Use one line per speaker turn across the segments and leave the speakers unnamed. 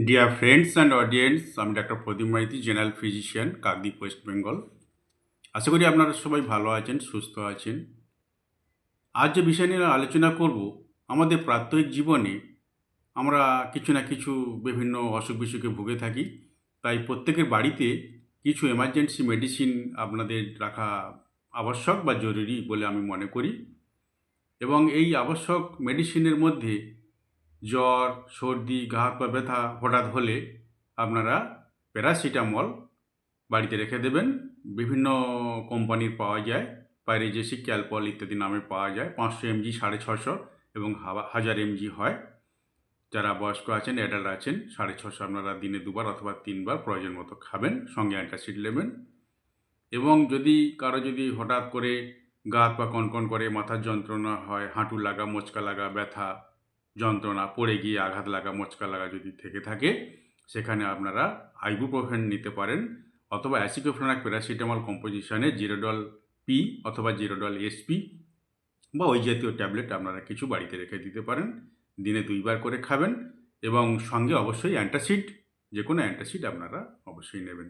Deer friends and audience, আমি ডাক্তার Pradip Maiti, general physician, Kakdwip, West Bengal. আশা করি আপনারা সবাই ভালো আছেন, সুস্থ আছেন। আজ যে বিষয় নিয়ে আলোচনা করব, আমাদের প্রাত্যহিক জীবনে আমরা কিছু না কিছু বিভিন্ন অসুখ বিসুখে ভুগে থাকি। তাই প্রত্যেকের বাড়িতে কিছু এমার্জেন্সি মেডিসিন আপনাদের রাখা আবশ্যক বা জরুরি বলে আমি মনে করি। এবং এই আবশ্যক মেডিসিনের মধ্যে জ্বর, সর্দি, গা হাত পা ব্যথা হঠাৎ হলে আপনারা প্যারাসিটামল বাড়িতে রেখে দেবেন। বিভিন্ন কোম্পানির পাওয়া যায়, পাইরেজেসিক, ক্যালপল ইত্যাদি নামে পাওয়া যায়। 500 mg, 650 এবং 1000 mg হয়। যারা বয়স্ক আছেন, অ্যাডাল্ট আছেন, 650 আপনারা দিনে 2 বার অথবা 3 বার প্রয়োজন মতো খাবেন, সঙ্গে অ্যান্টাসিড নেবেন। এবং যদি হঠাৎ করে গা হাত পা কনকন করে, মাথার যন্ত্রণা হয়, হাঁটু লাগা, মোচকা লাগা, ব্যথা, যন্ত্রণা, পড়ে গিয়ে আঘাত লাগা, মোচকা লাগা যদি থেকে থাকে, সেখানে আপনারা আইবুপ্রোফেন নিতে পারেন অথবা অ্যাসিক্লোফেনাক প্যারাসিটামল কম্পোজিশনে জিরোডল পি অথবা জিরোডল এসপি বা ওই জাতীয় ট্যাবলেট আপনারা কিছু বাড়িতে রেখে দিতে পারেন। দিনে 2 বার করে খাবেন এবং সঙ্গে অবশ্যই অ্যান্টাসিড, যে কোনো অ্যান্টাসিড আপনারা অবশ্যই নেবেন।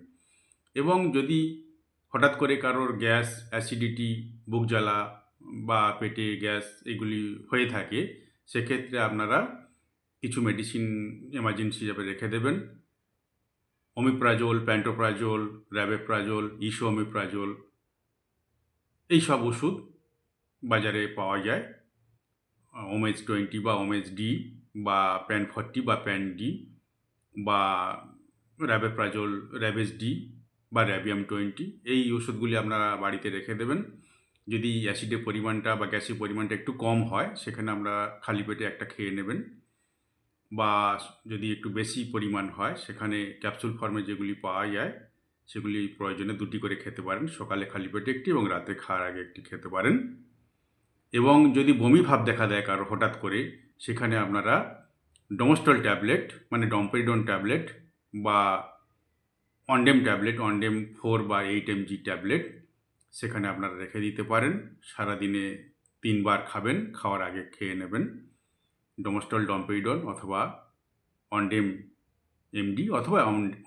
এবং যদি হঠাৎ করে কারোর গ্যাস, অ্যাসিডিটি, বুক জ্বালা বা পেটে গ্যাস এগুলি হয়ে থাকে, সেক্ষেত্রে আপনারা কিছু মেডিসিন এমার্জেন্সি হিসাবে রেখে দেবেন। ওমিপ্রাজোল, প্যান্টোপ্রাজোল, র্যাবেপ্রাজোল, ইসোওমিপ্রাজোল, এইসব ওষুধ বাজারে পাওয়া যায়। ওমেজ 20 বা ওমেজ ডি বা প্যান 40 বা প্যান ডি বা র্যাবেপ্রাজোল, র্যাবেস ডি বা র্যাবিয়াম 20, এই ওষুধগুলি আপনারা বাড়িতে রেখে দেবেন। যদি অ্যাসিডের পরিমাণটা বা গ্যাসের পরিমাণটা একটু কম হয়, সেখানে আমরা খালি পেটে একটা খেয়ে নেবেন। বা যদি একটু বেশি পরিমাণ হয়, সেখানে ক্যাপসুল ফর্মে যেগুলি পাওয়া যায়, সেগুলি প্রয়োজনে 2টি করে খেতে পারেন। সকালে খালি পেটে একটি এবং রাতে খাওয়ার আগে একটি খেতে পারেন। এবং যদি বমি ভাব দেখা দেয় কারো হঠাৎ করে, সেখানে আপনারা ডোমোস্টল ট্যাবলেট মানে ডম্পেরিডন ট্যাবলেট বা অনডেম ট্যাবলেট, অনডেম 4 বা 8 mg ট্যাবলেট সেখানে আপনারা রেখে দিতে পারেন। সারাদিনে 3 বার খাবেন, খাওয়ার আগে খেয়ে নেবেন। ডোমোস্টল, ডম্পেরিডন অথবা অনডেম এমডি অথবা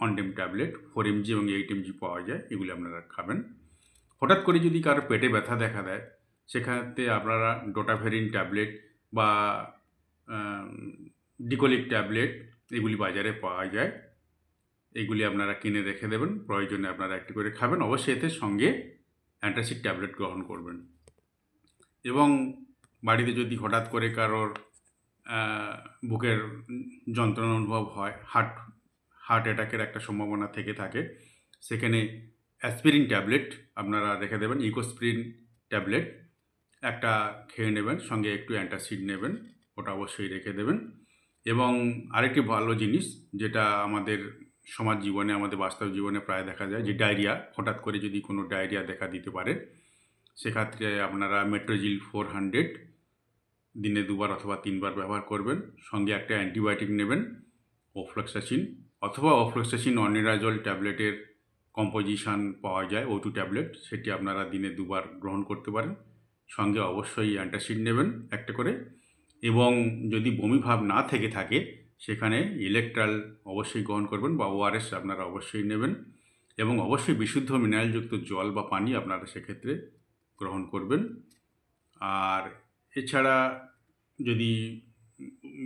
অনডেম ট্যাবলেট 4 mg এবং 8 mg পাওয়া যায়, এগুলি আপনারা খাবেন। হঠাৎ করে যদি কারো পেটে ব্যথা দেখা দেয়, সেখানে আপনারা ডোটাভেরিন ট্যাবলেট বা ডিকোলিক ট্যাবলেট এগুলি বাজারে পাওয়া যায়, এগুলি আপনারা কিনে রেখে দেবেন। প্রয়োজনে আপনারা একটি করে খাবেন। অবশ্যই এতে সঙ্গে অ্যান্টাসিড ট্যাবলেট গ্রহণ করবেন। এবং বাড়িতে যদি হঠাৎ করে কারোর বুকের যন্ত্রণা অনুভব হয়, হার্ট অ্যাটাকের একটা সম্ভাবনা থেকে থাকে, সেখানে অ্যাসপিরিন ট্যাবলেট আপনারা রেখে দেবেন। ইকোস্প্রিন ট্যাবলেট একটা খেয়ে নেবেন, সঙ্গে একটু অ্যান্টাসিড নেবেন, ওটা অবশ্যই রেখে দেবেন। এবং আরেকটি ভালো জিনিস, যেটা আমাদের সমাজ জীবনে, আমাদের বাস্তব জীবনে প্রায় দেখা যায়, যে ডায়রিয়া, হঠাৎ করে যদি কোনো ডায়রিয়া দেখা দিতে পারে, সেক্ষেত্রে আপনারা মেট্রোজিল 400 দিনে 2 বার অথবা 3 বার ব্যবহার করবেন। সঙ্গে একটা অ্যান্টিবায়োটিক নেবেন, ওফ্লক্সাসিন অথবা ওফ্লক্সাসিন অনিরাজল ট্যাবলেটের কম্পোজিশন পাওয়া যায়, O2 ট্যাবলেট, সেটি আপনারা দিনে 2 বার গ্রহণ করতে পারেন। সঙ্গে অবশ্যই অ্যান্টাসিড নেবেন একটা করে। এবং যদি বমি ভাব না থেকে থাকে, সেখানে ইলেকট্রাল অবশ্যই গ্রহণ করবেন বা ওআরএস আপনারা অবশ্যই নেবেন। এবং অবশ্যই বিশুদ্ধ মিনারেলযুক্ত জল বা পানি আপনারা সেক্ষেত্রে গ্রহণ করবেন। আর এছাড়া যদি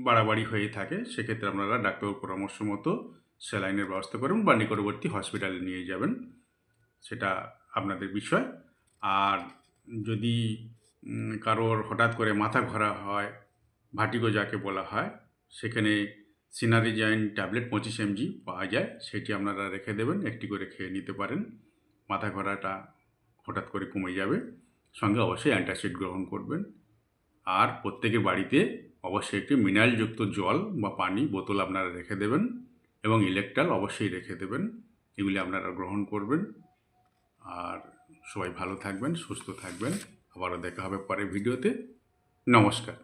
বাড়াবাড়ি হয়ে থাকে, সেক্ষেত্রে আপনারা ডাক্তারের পরামর্শ মতো স্যালাইনের ব্যবস্থা করবেন বা নিকটবর্তী হসপিটালে নিয়ে যাবেন, সেটা আপনাদের বিষয়। আর যদি কারোর হঠাৎ করে মাথা ঘোরা হয়, ভার্টিগো যাকে বলা হয়, সেখানে সিনারিজাইন ট্যাবলেট 25 mg পাওয়া যায়, সেটি আপনারা রেখে দেবেন, একটি করে খেয়ে নিতে পারেন। মাথা ঘোরাটা হঠাৎ করে কমে যাবে। সঙ্গে অবশ্যই অ্যান্টাসিড গ্রহণ করবেন। আর প্রত্যেকের বাড়িতে অবশ্যই একটি মিনারেলযুক্ত জল বা পানি বোতল আপনারা রেখে দেবেন এবং ইলেকট্রাল অবশ্যই রেখে দেবেন। এগুলি আপনারা গ্রহণ করবেন। আর সবাই ভালো থাকবেন, সুস্থ থাকবেন। আবারও দেখা হবে পরের ভিডিওতে। নমস্কার।